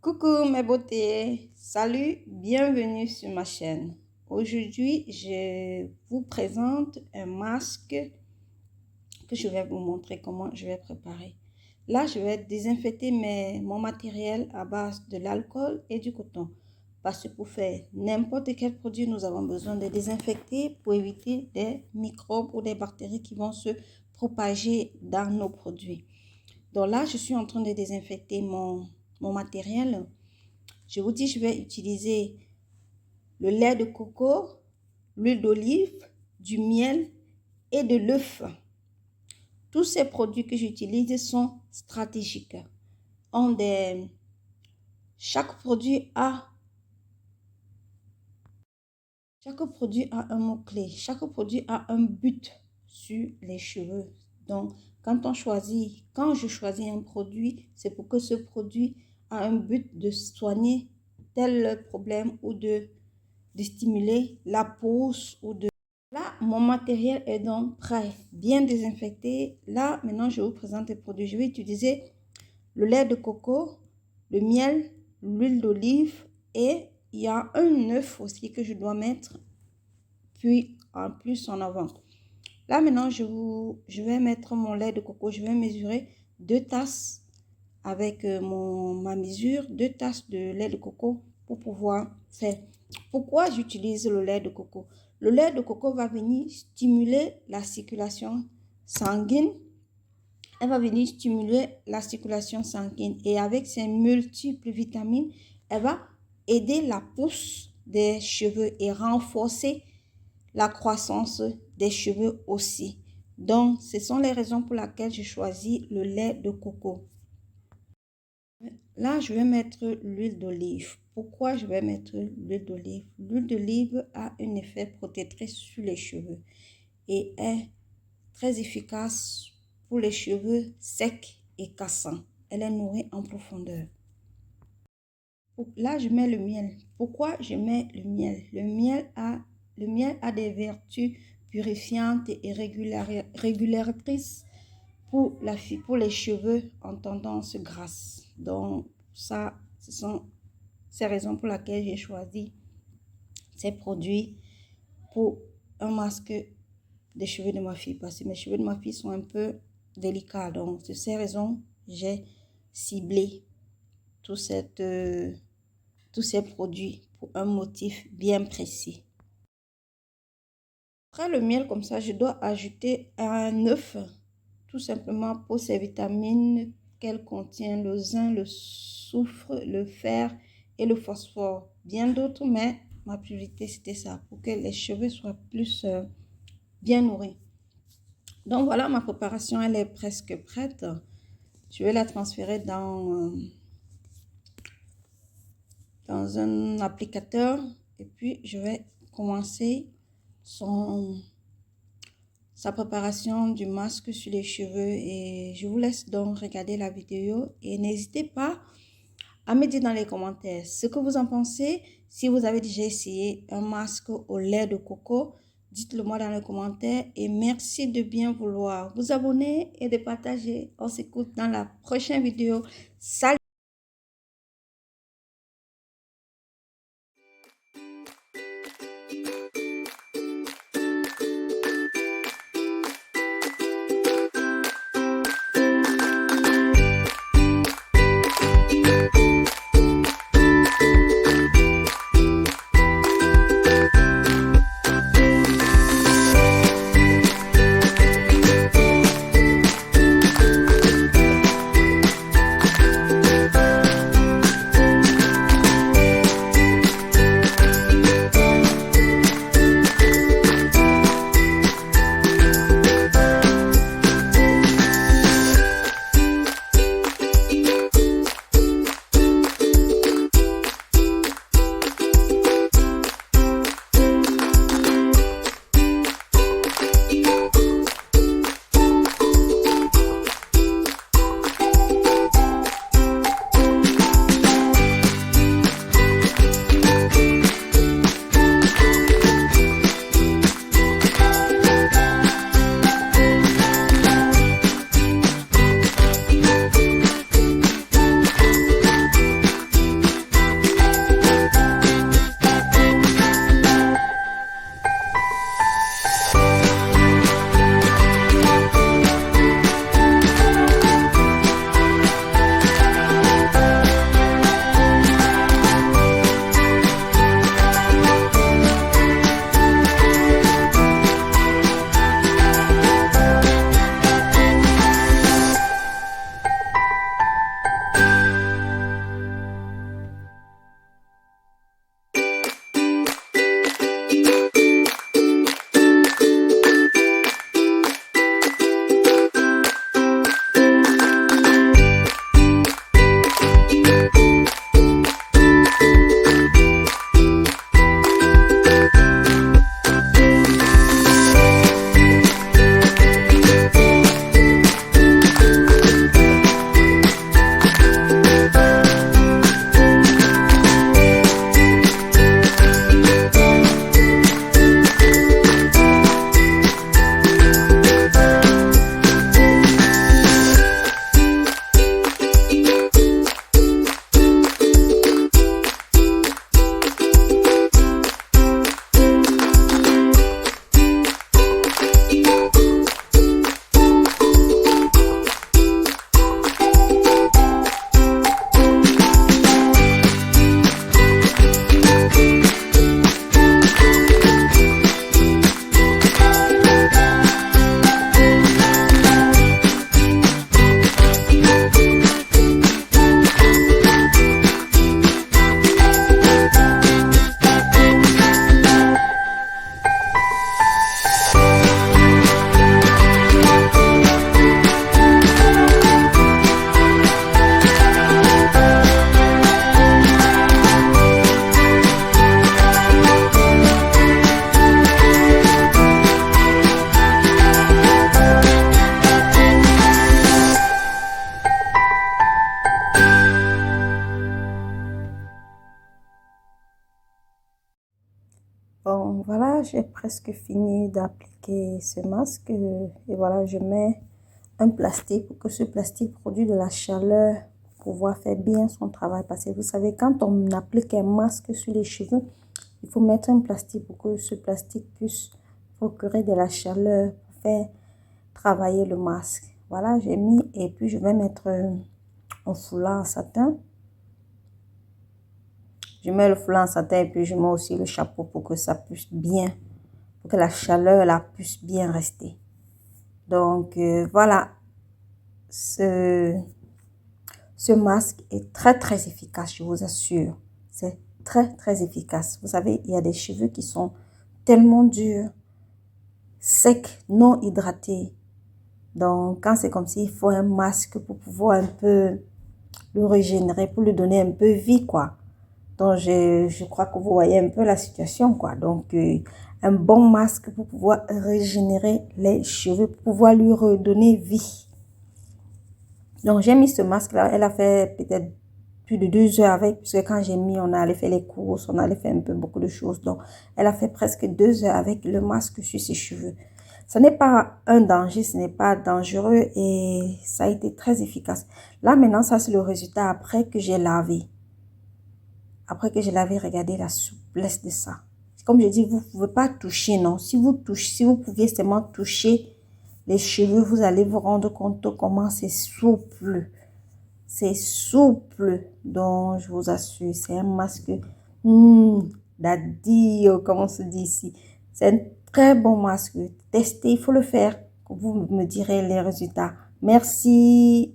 Coucou mes beautés, salut, bienvenue sur ma chaîne. Aujourd'hui, je vous présente un masque que je vais vous montrer comment je vais préparer. Là, je vais désinfecter mon matériel à base de l'alcool et du coton. Parce que pour faire n'importe quel produit, nous avons besoin de désinfecter pour éviter des microbes ou des bactéries qui vont se propager dans nos produits. Donc là, je suis en train de désinfecter mon matériel. Je vous dis, je vais utiliser le lait de coco, l'huile d'olive, du miel et de l'œuf. Tous ces produits que j'utilise sont stratégiques. Chaque produit a un mot-clé. Chaque produit a un but sur les cheveux. Donc, quand je choisis un produit, c'est pour que ce produit a un but de soigner tel problème ou de stimuler la pousse ou de... Là, mon matériel est donc prêt, bien désinfecté. Là, maintenant, je vous présente les produits. Je vais utiliser le lait de coco, le miel, l'huile d'olive et il y a un œuf aussi que je dois mettre puis en plus en avant. Là, maintenant, je vais mettre mon lait de coco. Je vais mesurer 2 tasses avec ma mesure, 2 tasses de lait de coco pour pouvoir faire. Pourquoi j'utilise le lait de coco? Le lait de coco va venir stimuler la circulation sanguine. Elle va venir stimuler la circulation sanguine et avec ses multiples vitamines, elle va aider la pousse des cheveux et renforcer la croissance des cheveux aussi. Donc, ce sont les raisons pour lesquelles je choisis le lait de coco. Là, je vais mettre l'huile d'olive. Pourquoi je vais mettre l'huile d'olive? L'huile d'olive a un effet protecteur sur les cheveux et est très efficace pour les cheveux secs et cassants. Elle est nourrie en profondeur. Là, je mets le miel. Pourquoi je mets le miel? Le miel a des vertus purifiantes et régulatrices pour les cheveux en tendance grasse. Donc, ça, ce sont ces raisons pour lesquelles j'ai choisi ces produits pour un masque des cheveux de ma fille. Parce que mes cheveux de ma fille sont un peu délicats. Donc, de ces raisons, j'ai ciblé tous ces produits pour un motif bien précis. Après le miel comme ça, je dois ajouter un œuf, tout simplement pour ses vitamines qu'elle contient, le zinc, le soufre, le fer et le phosphore. Bien d'autres, mais ma priorité c'était ça, pour que les cheveux soient plus bien nourris. Donc voilà, ma préparation, elle est presque prête. Je vais la transférer dans un applicateur et puis je vais commencer sa préparation du masque sur les cheveux et je vous laisse donc regarder la vidéo et n'hésitez pas à me dire dans les commentaires ce que vous en pensez. Si vous avez déjà essayé un masque au lait de coco, dites-le moi dans les commentaires et merci de bien vouloir vous abonner et de partager. On s'écoute dans la prochaine vidéo. Salut! Bon, voilà, j'ai presque fini d'appliquer ce masque et voilà, je mets un plastique pour que ce plastique produise de la chaleur pour pouvoir faire bien son travail. Parce que vous savez, quand on applique un masque sur les cheveux, il faut mettre un plastique pour que ce plastique puisse procurer de la chaleur pour faire travailler le masque. Voilà, j'ai mis et puis je vais mettre un foulard en satin. Je mets le foulard en satin et puis je mets aussi le chapeau pour que ça puisse bien, pour que la chaleur là puisse bien rester. Donc voilà, ce masque est très efficace, je vous assure. C'est très efficace. Vous savez, il y a des cheveux qui sont tellement durs, secs, non hydratés. Donc quand c'est comme ça, il faut un masque pour pouvoir un peu le régénérer, pour lui donner un peu vie, quoi. Donc, je crois que vous voyez un peu la situation, quoi. Donc, un bon masque pour pouvoir régénérer les cheveux, pour pouvoir lui redonner vie. Donc, j'ai mis ce masque-là. Elle a fait peut-être plus de 2 heures avec, parce que quand j'ai mis, on allait faire les courses, on allait faire un peu beaucoup de choses. Donc, elle a fait presque 2 heures avec le masque sur ses cheveux. Ce n'est pas un danger, ce n'est pas dangereux et ça a été très efficace. Là, maintenant, ça, c'est le résultat après que j'ai lavé. Après que je l'avais regardé la souplesse de ça. Comme je dis, vous ne pouvez pas toucher, non. Si vous pouviez seulement toucher les cheveux, vous allez vous rendre compte comment c'est souple. C'est souple. Donc, je vous assure, c'est un masque daddy, comme on se dit ici. C'est un très bon masque. Testez, il faut le faire. Vous me direz les résultats. Merci.